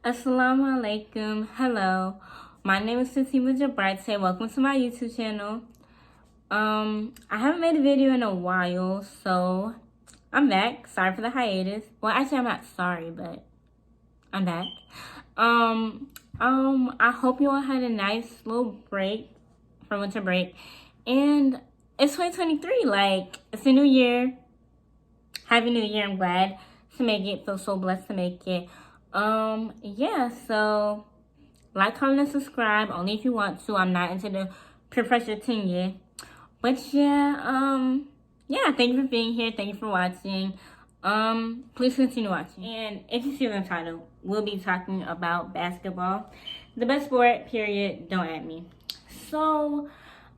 Assalamu alaikum. Hello. My name is G.O.A.T. Welcome to my YouTube channel. I haven't made a video in a while, so I'm back. Sorry for the hiatus. Well, actually, I'm not sorry, but I'm back. I hope you all had a nice little break for winter break. And it's 2023. Like, it's a new year. Happy New Year. I'm glad to make it. Feel so blessed to make it. Yeah, so like, comment, and subscribe only if you want to. I'm not into the peer pressure thing yet. But yeah, thank you for being here. Thank you for watching. Please continue watching. And if you see the title, we'll be talking about basketball. The best sport, period. Don't at me. So,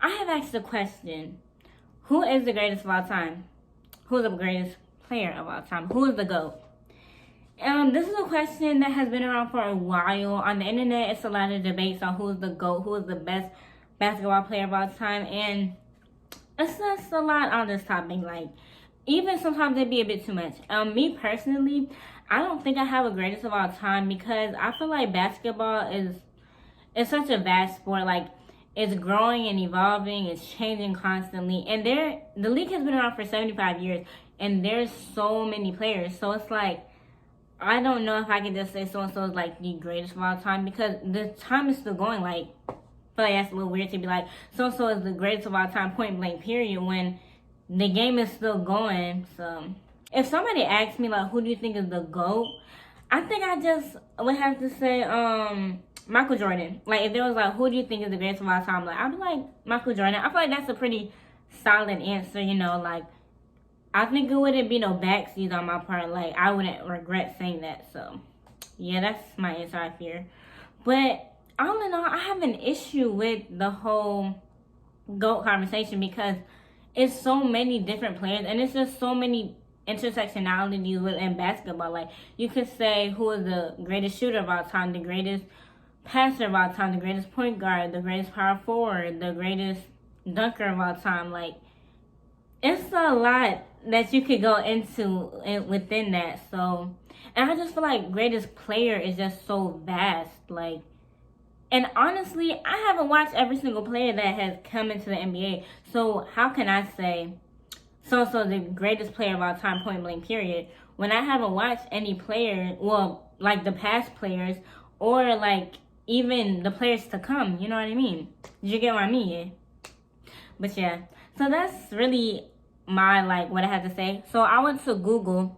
I have asked the question, who is the greatest of all time? Who is the greatest player of all time? Who is the GOAT? This is a question that has been around for a while. On the internet, it's a lot of debates on who is the GOAT, who is the best basketball player of all time, and it's just a lot on this topic. Like, even sometimes it'd be a bit too much. Me personally, I don't think I have a greatest of all time because I feel like basketball is such a vast sport. Like, it's growing and evolving, it's changing constantly, and the league has been around for 75 years, and there's so many players. So it's like, I don't know if I can just say so-and-so is like the greatest of all time because the time is still going. Like, I feel like that's a little weird to be like, so-and-so is the greatest of all time, point blank, period, when the game is still going. So, if somebody asks me, like, who do you think is the GOAT? I think I just would have to say, Michael Jordan. Like, if there was like, who do you think is the greatest of all time? Like, I'd be like, Michael Jordan. I feel like that's a pretty solid answer, you know, like, I think it wouldn't be no backseas on my part. Like, I wouldn't regret saying that. So, yeah, that's my answer, I fear. But, all in all, I have an issue with the whole GOAT conversation because it's so many different players. And it's just so many intersectionalities within basketball. Like, you could say who is the greatest shooter of all time, the greatest passer of all time, the greatest point guard, the greatest power forward, the greatest dunker of all time. Like, it's a lot that you could go into within that. So, and I just feel like greatest player is just so vast. Like, and honestly, I haven't watched every single player that has come into the NBA. So how can I say so the greatest player of all time, point blank, period, when I haven't watched any player, well, like the past players or like even the players to come, you know what I mean? Did you get what I mean? Yeah. But yeah, so that's really my, like, what I had to say. So I went to Google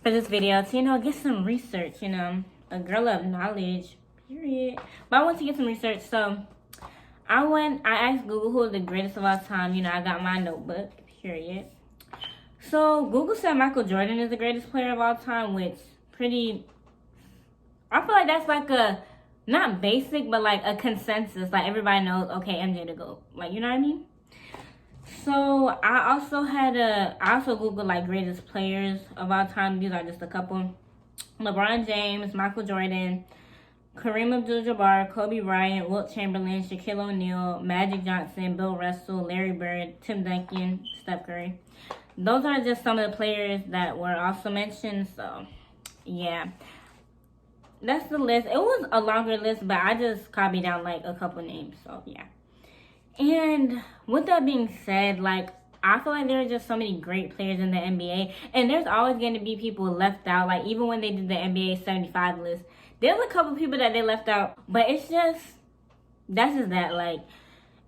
for this video to, you know, get some research, you know, a girl of knowledge, period. But I went to get some research. So I asked Google who is the greatest of all time. You know, I got my notebook, period. So Google said Michael Jordan is the greatest player of all time, which I feel like that's like a, not basic, but like a consensus. Like, everybody knows, okay, MJ the GOAT. Like, you know what I mean? So I also Googled like greatest players of all time. These are just a couple: LeBron James, Michael Jordan, Kareem Abdul-Jabbar, Kobe Bryant, Wilt Chamberlain, Shaquille O'Neal, Magic Johnson, Bill Russell, Larry Bird, Tim Duncan, Steph Curry. Those are just some of the players that were also mentioned. So yeah, that's the list. It was a longer list, but I just copied down like a couple names. So yeah. And with that being said, like, I feel like there are just so many great players in the NBA. And there's always going to be people left out. Like, even when they did the NBA 75 list, there's a couple people that they left out. But it's just, that's just that. Like,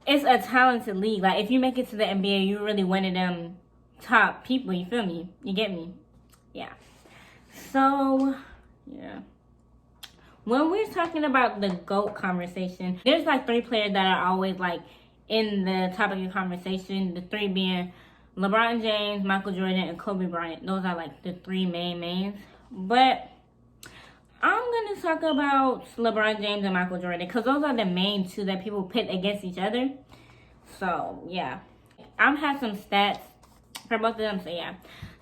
it's a talented league. Like, if you make it to the NBA, you're really one of them top people. You feel me? You get me? Yeah. So, yeah. When we're talking about the GOAT conversation, there's like three players that are always like in the topic of conversation. The three being LeBron James, Michael Jordan, and Kobe Bryant. Those are like the three mains. But I'm going to talk about LeBron James and Michael Jordan because those are the main two that people pit against each other. So, yeah. I have some stats for both of them. So, yeah.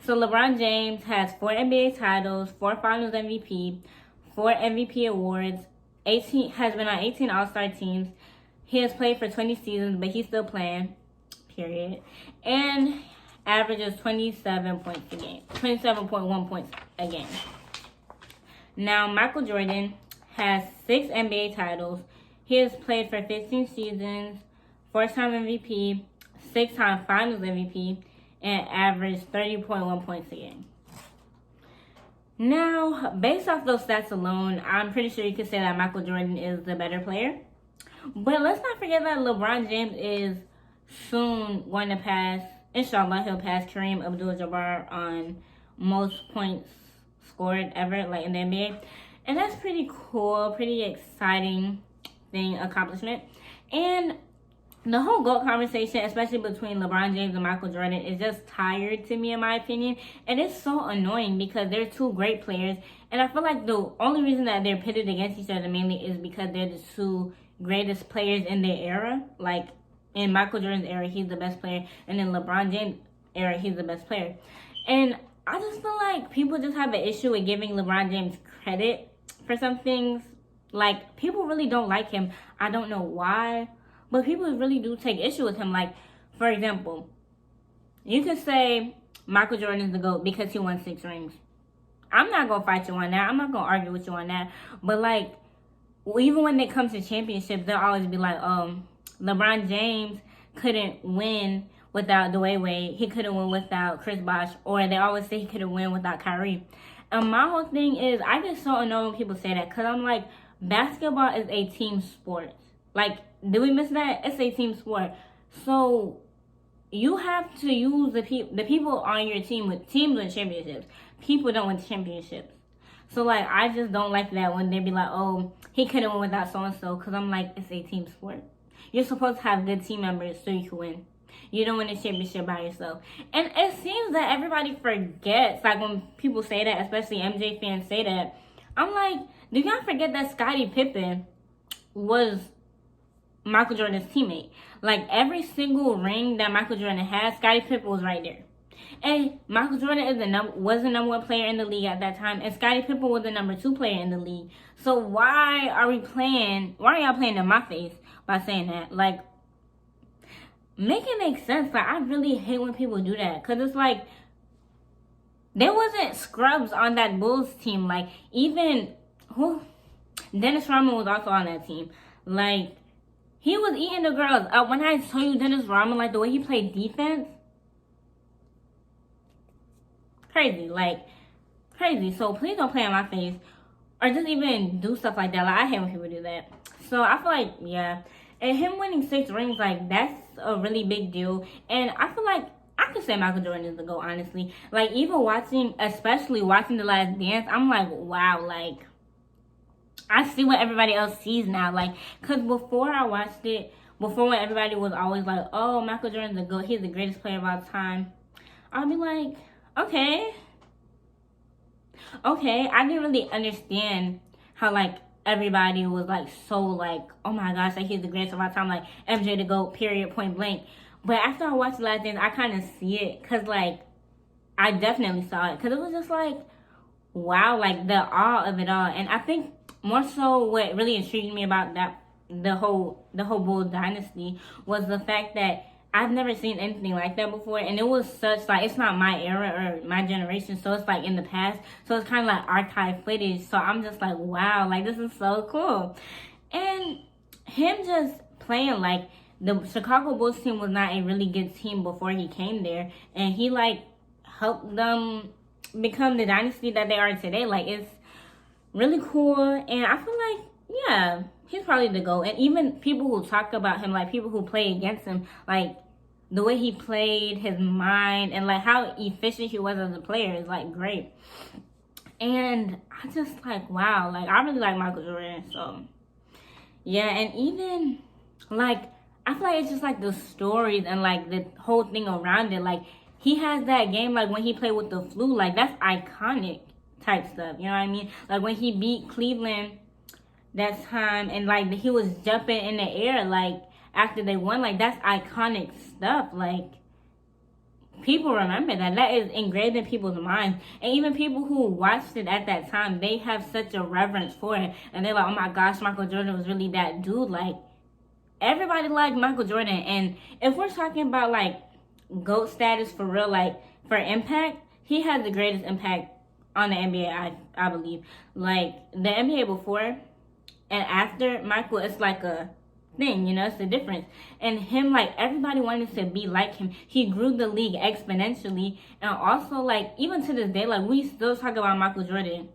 So, LeBron James has 4 NBA titles, 4 Finals MVP, 4 MVP awards, has been on 18 All-Star teams. He has played for 20 seasons, but he's still playing, period. And averages 27 points a game, 27.1 points a game. Now, Michael Jordan has 6 NBA titles. He has played for 15 seasons, 4-time MVP, 6-time Finals MVP, and averaged 30.1 points a game. Now, based off those stats alone, I'm pretty sure you could say that Michael Jordan is the better player. But let's not forget that LeBron James is soon going to pass, inshallah, he'll pass Kareem Abdul-Jabbar on most points scored ever, like in the NBA. And that's pretty cool, pretty exciting accomplishment. And the whole GOAT conversation, especially between LeBron James and Michael Jordan, is just tired to me, in my opinion. And it's so annoying because they're two great players. And I feel like the only reason that they're pitted against each other mainly is because they're the two greatest players in their era. Like, in Michael Jordan's era, he's the best player. And in LeBron James' era, he's the best player. And I just feel like people just have an issue with giving LeBron James credit for some things. Like, people really don't like him. I don't know why. But people really do take issue with him. Like, for example, you could say Michael Jordan is the GOAT because he won 6 rings. I'm not going to fight you on that. I'm not going to argue with you on that. But, like, even when it comes to championships, they'll always be like, LeBron James couldn't win without Dwayne Wade. He couldn't win without Chris Bosh. Or they always say he couldn't win without Kyrie. And my whole thing is, I get so annoyed when people say that. Because I'm like, basketball is a team sport. Like, did we miss that? It's a team sport. So, you have to use the people on your team with teams win championships. People don't win championships. So, like, I just don't like that when they be like, oh, he couldn't win without so-and-so. Because I'm like, it's a team sport. You're supposed to have good team members so you can win. You don't win a championship by yourself. And it seems that everybody forgets. Like, when people say that, especially MJ fans say that, I'm like, do y'all forget that Scottie Pippen was Michael Jordan's teammate? Like, every single ring that Michael Jordan had, Scottie Pippen was right there. And Michael Jordan was the number 1 player in the league at that time, and Scottie Pippen was the number 2 player in the league. So why are y'all playing in my face by saying that? Like, make it make sense. Like, I really hate when people do that, because it's like, there wasn't scrubs on that Bulls team. Like, even Dennis Rodman was also on that team. Like, he was eating the girls up. When I told you Dennis Rodman, like, the way he played defense, crazy. Like, crazy. So, please don't play in my face. Or just even do stuff like that. Like, I hate when people do that. So, I feel like, yeah. And him winning 6 rings, like, that's a really big deal. And I feel like I could say Michael Jordan is the GOAT, honestly. Like, even especially watching The Last Dance, I'm like, wow, like, I see what everybody else sees now. Like, because before I watched it, when everybody was always like, oh, Michael Jordan's the GOAT, he's the greatest player of all time, I'll be like, okay, I didn't really understand how, like, everybody was, like, so, like, oh my gosh, like, he's the greatest of all time, like, MJ the GOAT, period, point blank. But after I watched The Last Dance, I kind of see it, because, like, I definitely saw it, because it was just, like, wow, like, the awe of it all. And I think more so what really intrigued me about that, the whole Bull dynasty, was the fact that I've never seen anything like that before, and it was such, like, it's not my era or my generation, so it's, like, in the past, so it's kind of like archive footage, so I'm just like, wow, like, this is so cool. And him just playing, like, the Chicago Bulls team was not a really good team before he came there, and he, like, helped them become the dynasty that they are today. Like, it's really cool, and I feel like, yeah, he's probably the GOAT. And even people who talk about him, like, people who play against him, like, the way he played, his mind, and, like, how efficient he was as a player is, like, great. And I just, like, wow, like, I really like Michael Jordan, so, yeah. And even, like, I feel like it's just, like, the stories and, like, the whole thing around it. Like, he has that game, like, when he played with the flu, like, that's iconic type stuff, you know what I mean? Like, when he beat Cleveland that time, and, like, he was jumping in the air, like, after they won, like, that's iconic stuff. Like, people remember that. That is engraved in people's minds. And even people who watched it at that time, they have such a reverence for it. And they're like, oh my gosh, Michael Jordan was really that dude. Like, everybody liked Michael Jordan. And if we're talking about, like, GOAT status for real, like, for impact, he has the greatest impact on the NBA, I believe. Like, the NBA before, and after Michael, it's like a thing, you know, it's the difference. And him, like, everybody wanted to be like him. He grew the league exponentially. And also, like, even to this day, like, we still talk about Michael Jordan.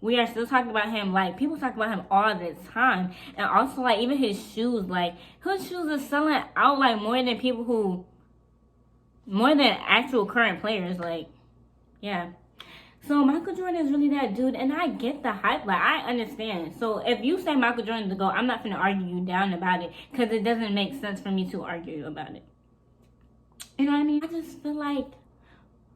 We are still talking about him. Like, people talk about him all the time. And also, like, even his shoes, like, his shoes are selling out, like, more than actual current players. Like, yeah. So Michael Jordan is really that dude, and I get the hype. Like, I understand. So if you say Michael Jordan to go, I'm not gonna argue you down about it, because it doesn't make sense for me to argue about it. You know what I mean? I just feel like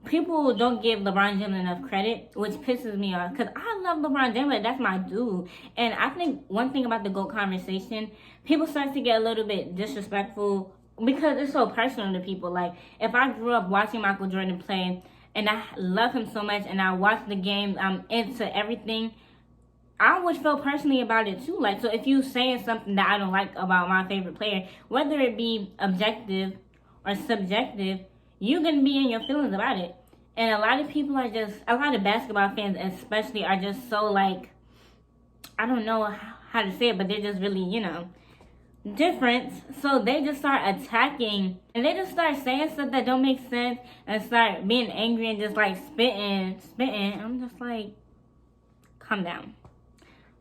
people don't give LeBron James enough credit, which pisses me off, because I love LeBron James, like, that's my dude. And I think one thing about the GOAT conversation, people start to get a little bit disrespectful because it's so personal to people. Like, if I grew up watching Michael Jordan play, and I love him so much, and I watch the games, I'm into everything, I would feel personally about it too. Like, so if you saying something that I don't like about my favorite player, whether it be objective or subjective, you're gonna be in your feelings about it. And a lot of people are just, a lot of basketball fans especially, are just so, like, I don't know how to say it, but they're just really, you know, different. So they just start attacking, and they just start saying stuff that don't make sense, and start being angry and just, like, spitting. I'm just like, calm down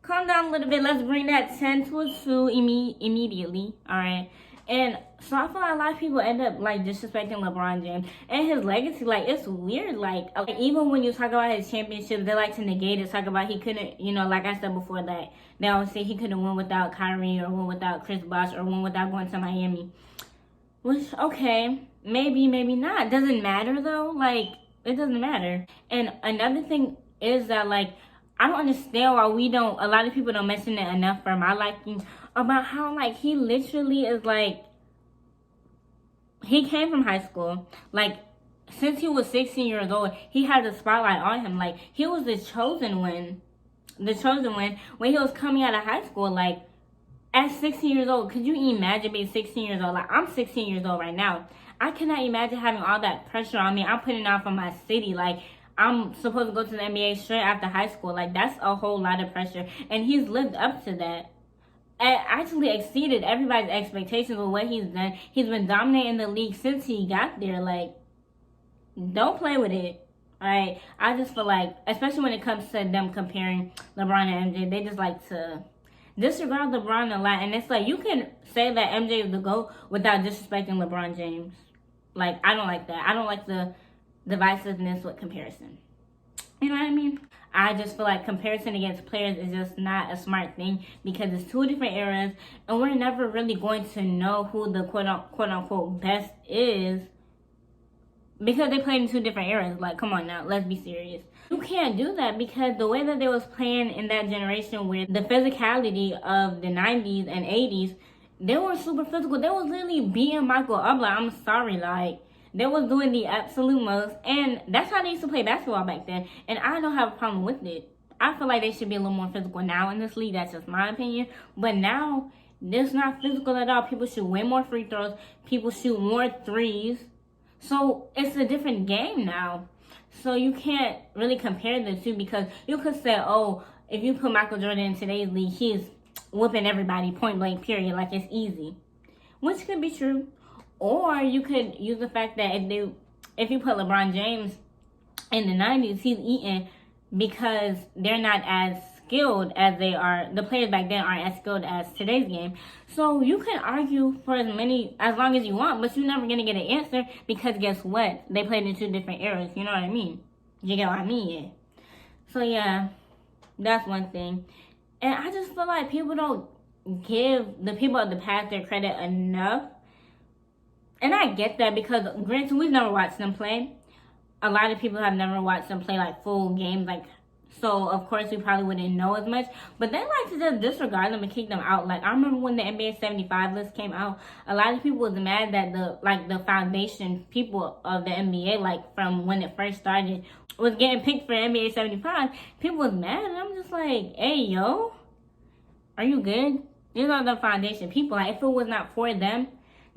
a little bit. Let's bring that 10 to a 2 immediately. All right. And so I feel like a lot of people end up, like, disrespecting LeBron James and his legacy. Like, it's weird. Like, even when you talk about his championships, they like to negate it, talk about he couldn't, you know, like I said before, that they always say he couldn't win without Kyrie, or win without Chris Bosh, or win without going to Miami. Which, okay, maybe not. Doesn't matter, though. Like, it doesn't matter. And another thing is that, like, I don't understand why a lot of people don't mention it enough for my liking, about how, like, he literally is, like, he came from high school. Like, since he was 16 years old, he had the spotlight on him. Like, he was the chosen one when he was coming out of high school. Like, at 16 years old, could you imagine being 16 years old? Like, I'm 16 years old right now. I cannot imagine having all that pressure on me. I'm putting out from my city. Like, I'm supposed to go to the NBA straight after high school. Like, that's a whole lot of pressure. And he's lived up to that. And actually exceeded everybody's expectations with what he's done. He's been dominating the league since he got there. Like, don't play with it. Alright? I just feel like, especially when it comes to them comparing LeBron and MJ, they just like to disregard LeBron a lot. And it's like, you can say that MJ is the GOAT without disrespecting LeBron James. Like, I don't like that. I don't like the divisiveness with comparison. You know what I mean? I just feel like comparison against players is just not a smart thing, because it's two different eras, and we're never really going to know who the quote unquote best is, because they played in two different eras. Like, come on now, let's be serious. You can't do that, because the way that they was playing in that generation, with the physicality of the 90s and 80s, they were super physical. They was literally beating Michael up. Like, I'm sorry, like, they was doing the absolute most, and that's how they used to play basketball back then, and I don't have a problem with it. I feel like they should be a little more physical now in this league. That's just my opinion. But now, it's not physical at all. People shoot way more free throws. People shoot more threes. So, it's a different game now. So, you can't really compare the two, because you could say, oh, if you put Michael Jordan in today's league, he's whooping everybody point blank, period. Like, it's easy. Which could be true. Or you could use the fact that if you put LeBron James in the 90s, he's eating, because they're not as skilled as they are. The players back then aren't as skilled as today's game. So you can argue for as long as you want, but you're never going to get an answer, because guess what? They played in two different eras. You know what I mean? You get what I mean? Yeah. So yeah, that's one thing. And I just feel like people don't give the people of the past their credit enough. And I get that, because granted, we've never watched them play. A lot of people have never watched them play, like, full games, like, so of course we probably wouldn't know as much. But they like to just disregard them and kick them out. Like, I remember when the NBA 75 list came out, a lot of people was mad that the foundation people of the NBA, like, from when it first started, was getting picked for NBA 75. People was mad, and I'm just like, hey, yo, are you good? These are the foundation people. Like, if it was not for them,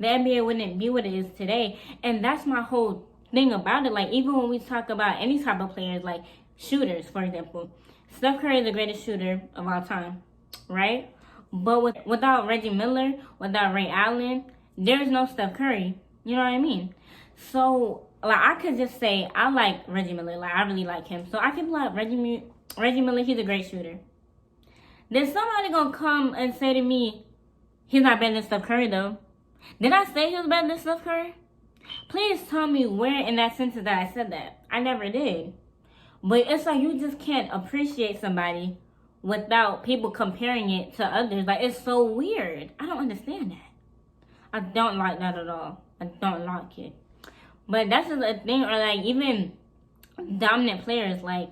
the NBA wouldn't be what it is today. And that's my whole thing about it. Like, even when we talk about any type of players, like shooters, for example, Steph Curry is the greatest shooter of all time. right? But without Reggie Miller, without Ray Allen, there's no Steph Curry. You know what I mean? So like I could just say I like Reggie Miller. Like I really like him. So I can be like Reggie Miller. He's a great shooter. Then somebody gonna come and say to me, he's not better than Steph Curry though. Did I say he was better than Steph Curry? Please tell me where in that sentence that I said that. I never did. But it's like you just can't appreciate somebody without people comparing it to others. Like it's so weird. I don't understand that. I don't like that at all. I don't like it. But that's just a thing, or like even dominant players. Like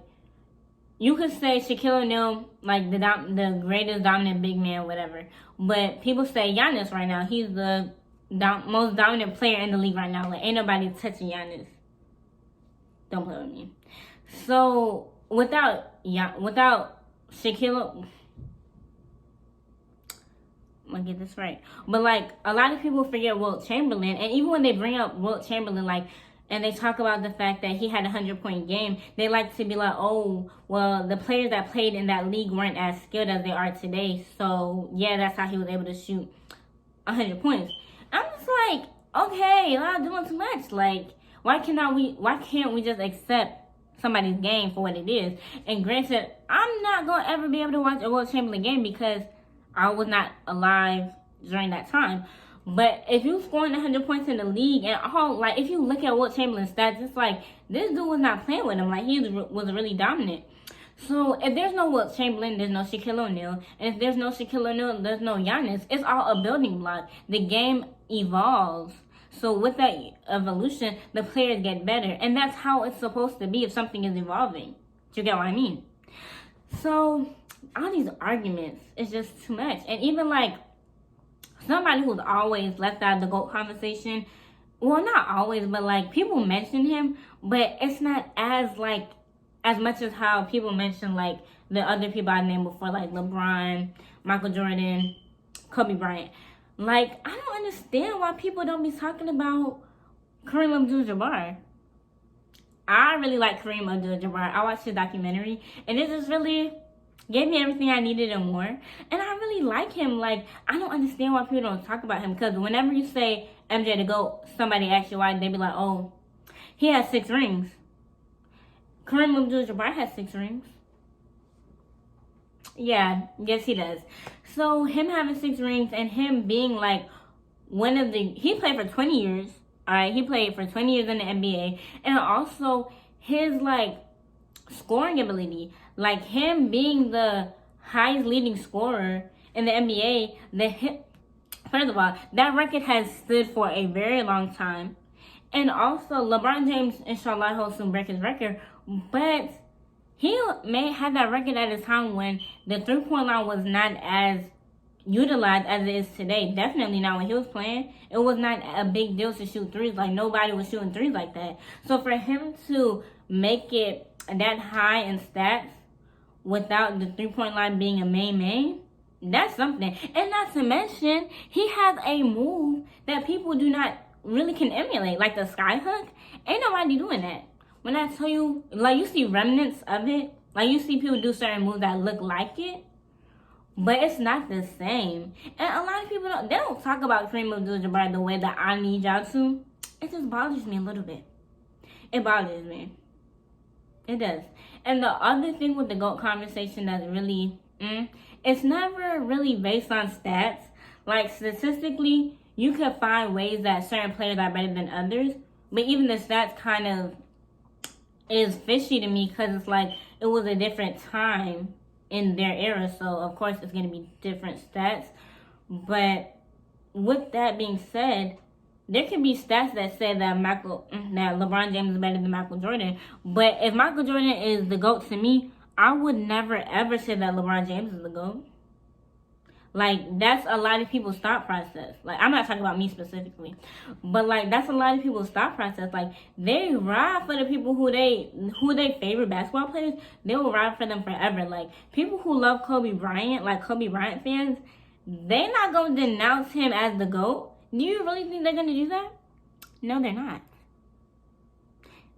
you could say Shaquille O'Neal, like the greatest dominant big man, whatever. But people say Giannis right now. He's the most dominant player in the league right now. Like ain't nobody touching Giannis. Don't play with me. So without Shaquille, I'm gonna get this right. But like a lot of people forget Wilt Chamberlain, and even when they bring up Wilt Chamberlain, like and they talk about the fact that he had a 100-point game, they like to be like, oh, well, the players that played in that league weren't as skilled as they are today. So yeah, that's how he was able to shoot 100 points. I'm just like, okay, y'all doing too much. Like, why can't we just accept somebody's game for what it is? And granted, I'm not gonna ever be able to watch a Wilt Chamberlain game because I was not alive during that time. But if you scoring 100 points in the league and all, like if you look at Wilt Chamberlain's stats, it's like this dude was not playing with him. Like he was really dominant. So if there's no Wilt Chamberlain, there's no Shaquille O'Neal, and if there's no Shaquille O'Neal, there's no Giannis. It's all a building block. The game evolves. So with that evolution, the players get better, and that's how it's supposed to be if something is evolving. Do you get what I mean? So all these arguments is just too much, and even like somebody who's always left out of the GOAT conversation. Well, not always, but like people mention him, but it's not as much as how people mention like the other people I named before, like LeBron, Michael Jordan, Kobe Bryant. Like I don't understand why people don't be talking about Kareem Abdul-Jabbar. I really like Kareem Abdul-Jabbar. I watched his documentary, and it just really gave me everything I needed and more. And I really like him. Like, I don't understand why people don't talk about him. Because whenever you say MJ the GOAT, somebody asks you why, they be like, oh, he has 6 rings. Kareem Abdul-Jabbar has 6 rings. Yeah, yes he does. So, him having 6 rings and him being like he played for 20 years. Alright, he played for 20 years in the NBA. And also, his like scoring ability. Like him being the highest leading scorer in the NBA, first of all, that record has stood for a very long time. And also, LeBron James, inshallah, will soon break his record. But he may have that record at a time when the 3-point line was not as utilized as it is today. Definitely not when he was playing. It was not a big deal to shoot threes. Like nobody was shooting threes like that. So for him to make it that high in stats without the 3-point line being a main, that's something. And not to mention, he has a move that people do not really can emulate, like the sky hook. Ain't nobody doing that. When I tell you, like you see remnants of it, like you see people do certain moves that look like it, but it's not the same. And a lot of people don't talk about Kareem Abdul-Jabbar the way that I need y'all to. It just bothers me a little bit. It bothers me. It does. And the other thing with the GOAT conversation that's really, it's never really based on stats. Like statistically, you could find ways that certain players are better than others, but even the stats kind of is fishy to me because it's like it was a different time in their era, so of course it's going to be different stats. But with that being said, there can be stats that say that LeBron James is better than Michael Jordan. But if Michael Jordan is the GOAT to me, I would never ever say that LeBron James is the GOAT. Like, that's a lot of people's thought process. Like, I'm not talking about me specifically. But, like, that's a lot of people's thought process. Like, they ride for the people who they favorite basketball players. They will ride for them forever. Like, people who love Kobe Bryant, like Kobe Bryant fans, they're not going to denounce him as the GOAT. Do you really think they're going to do that? No, they're not.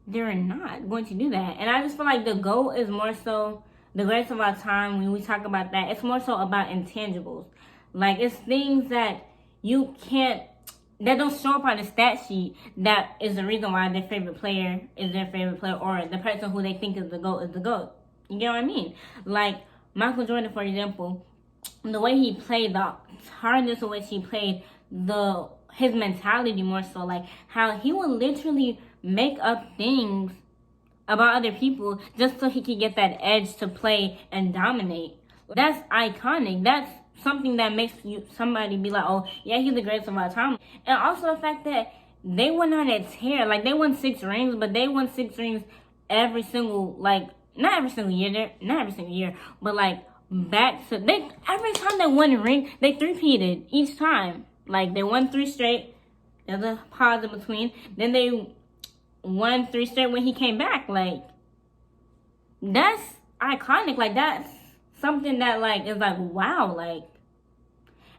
They're not going to do that. And I just feel like the GOAT is more so the greatest of all time, when we talk about that, it's more so about intangibles. Like, it's things that you can't, that don't show up on the stat sheet, that is the reason why their favorite player is their favorite player, or the person who they think is the GOAT is the GOAT. You get what I mean? Like, Michael Jordan, for example, the way he played, the hardness of which he played, his mentality more so, like how he would literally make up things about other people just so he could get that edge to play and dominate. That's iconic. That's something that makes somebody be like, oh yeah, he's the greatest of all time. And also the fact that they went on a tear. Like, they won 6 rings, but they won 6 rings every single, like, not every single year, but like back to every time they won a ring, they three-peated each time. Like, they won 3 straight. There's a pause in between. Then they won 3 straight when he came back. Like, that's iconic. Like, that's something that, like, is like, wow. Like,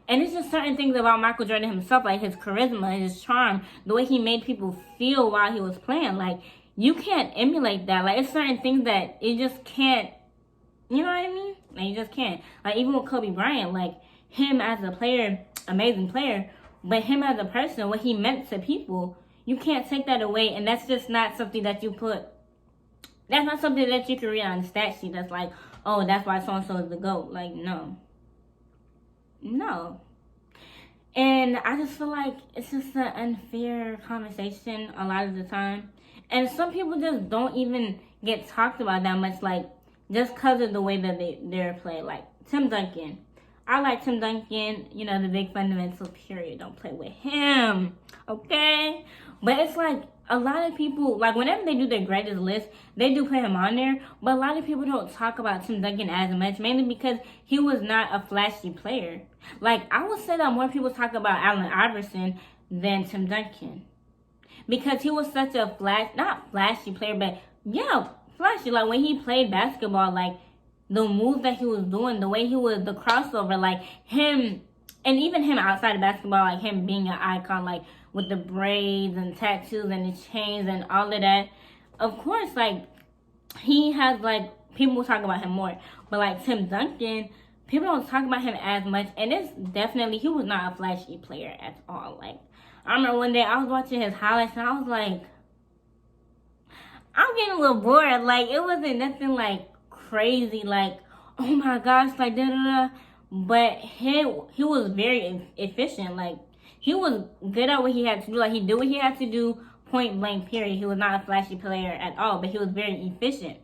and it's just certain things about Michael Jordan himself, like his charisma, his charm, the way he made people feel while he was playing. Like, you can't emulate that. Like, it's certain things that you just can't, you know what I mean? Like, you just can't. Like, even with Kobe Bryant, like, him as a player, amazing player, but him as a person, what he meant to people, you can't take that away. And that's just not something that you put, that's not something that you can read on the stat sheet that's like, oh, that's why so-and-so is the GOAT. Like, no. And I just feel like it's just an unfair conversation a lot of the time. And some people just don't even get talked about that much, like, just because of the way that they're played. Like, Tim Duncan. I like Tim Duncan, you know, the big fundamental period. Don't play with him, okay? But it's like, a lot of people, like, whenever they do their greatest list, they do put him on there. But a lot of people don't talk about Tim Duncan as much, mainly because he was not a flashy player. Like, I would say that more people talk about Allen Iverson than Tim Duncan. Because he was such a not flashy player, but yeah, flashy. Like, when he played basketball, like, the moves that he was doing, the way he was, the crossover, like, him, and even him outside of basketball, like, him being an icon, like, with the braids and tattoos and the chains and all of that. Of course, like, he has, like, people will talk about him more. But, like, Tim Duncan, people don't talk about him as much. And it's definitely, he was not a flashy player at all. Like, I remember one day I was watching his highlights and I was like, I'm getting a little bored. Like, it wasn't nothing, like, crazy, like, oh my gosh, like, da-da-da. But he was very efficient. Like, he was good at what he had to do. Like, he did what he had to do, point blank, period. He was not a flashy player at all, but he was very efficient.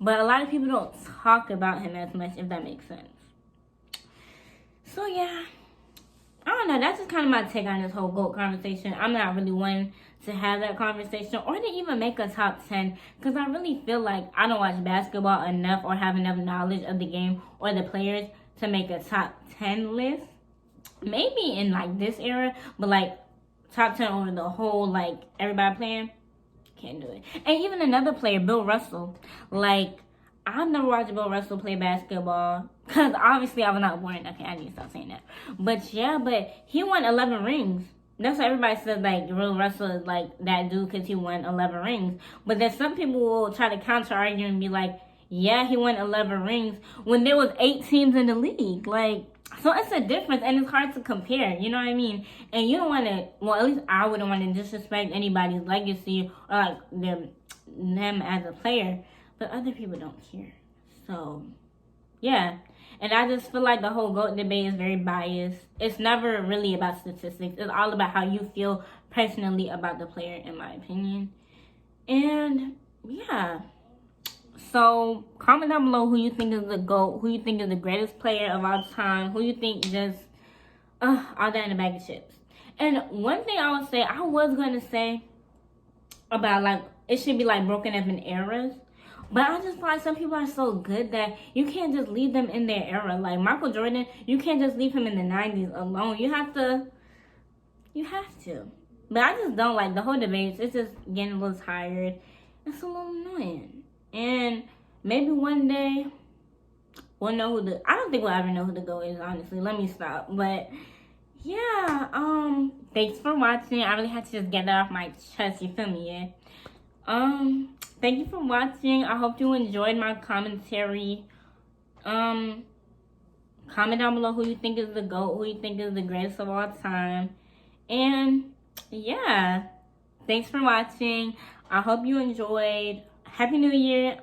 But a lot of people don't talk about him as much, if that makes sense. So, yeah. I don't know. That's just kind of my take on this whole GOAT conversation. I'm not really one to have that conversation or to even make a top 10, because I really feel like I don't watch basketball enough or have enough knowledge of the game or the players to make a top 10 list. Maybe in, like, this era, but, like, top 10 over the whole, like, everybody playing, can't do it. And even another player, Bill Russell, like, I've never watched Bill Russell play basketball, because obviously I was not born. Okay, I need to stop saying that. But yeah, but he won 11 rings. That's what everybody says, like, Bill Russell is, like, that dude because he won 11 rings. But then some people will try to counter argue and be like, yeah, he won 11 rings when there was 8 teams in the league. Like, so it's a difference, and it's hard to compare, you know what I mean? And you don't want to, well, at least I wouldn't want to disrespect anybody's legacy or, like, them as a player. But other people don't care. So, yeah. And I just feel like the whole GOAT debate is very biased. It's never really about statistics. It's all about how you feel personally about the player, in my opinion. And, yeah. So, comment down below who you think is the GOAT, who you think is the greatest player of all time, who you think just, all that in a bag of chips. And one thing I would say, I was going to say about, like, it should be, like, broken up in eras. But I just feel like some people are so good that you can't just leave them in their era. Like, Michael Jordan, you can't just leave him in the 90s alone. You have to. But I just don't like the whole debate. It's just getting a little tired. It's a little annoying. And maybe one day we'll know who I don't think we'll ever know who the GOAT is, honestly. Let me stop. But yeah, thanks for watching. I really had to just get that off my chest, you feel me, yeah? Thank you for watching. I hope you enjoyed my commentary Comment down below who you think is the GOAT, who you think is the greatest of all time. And yeah, thanks for watching. I hope you enjoyed. Happy New Year.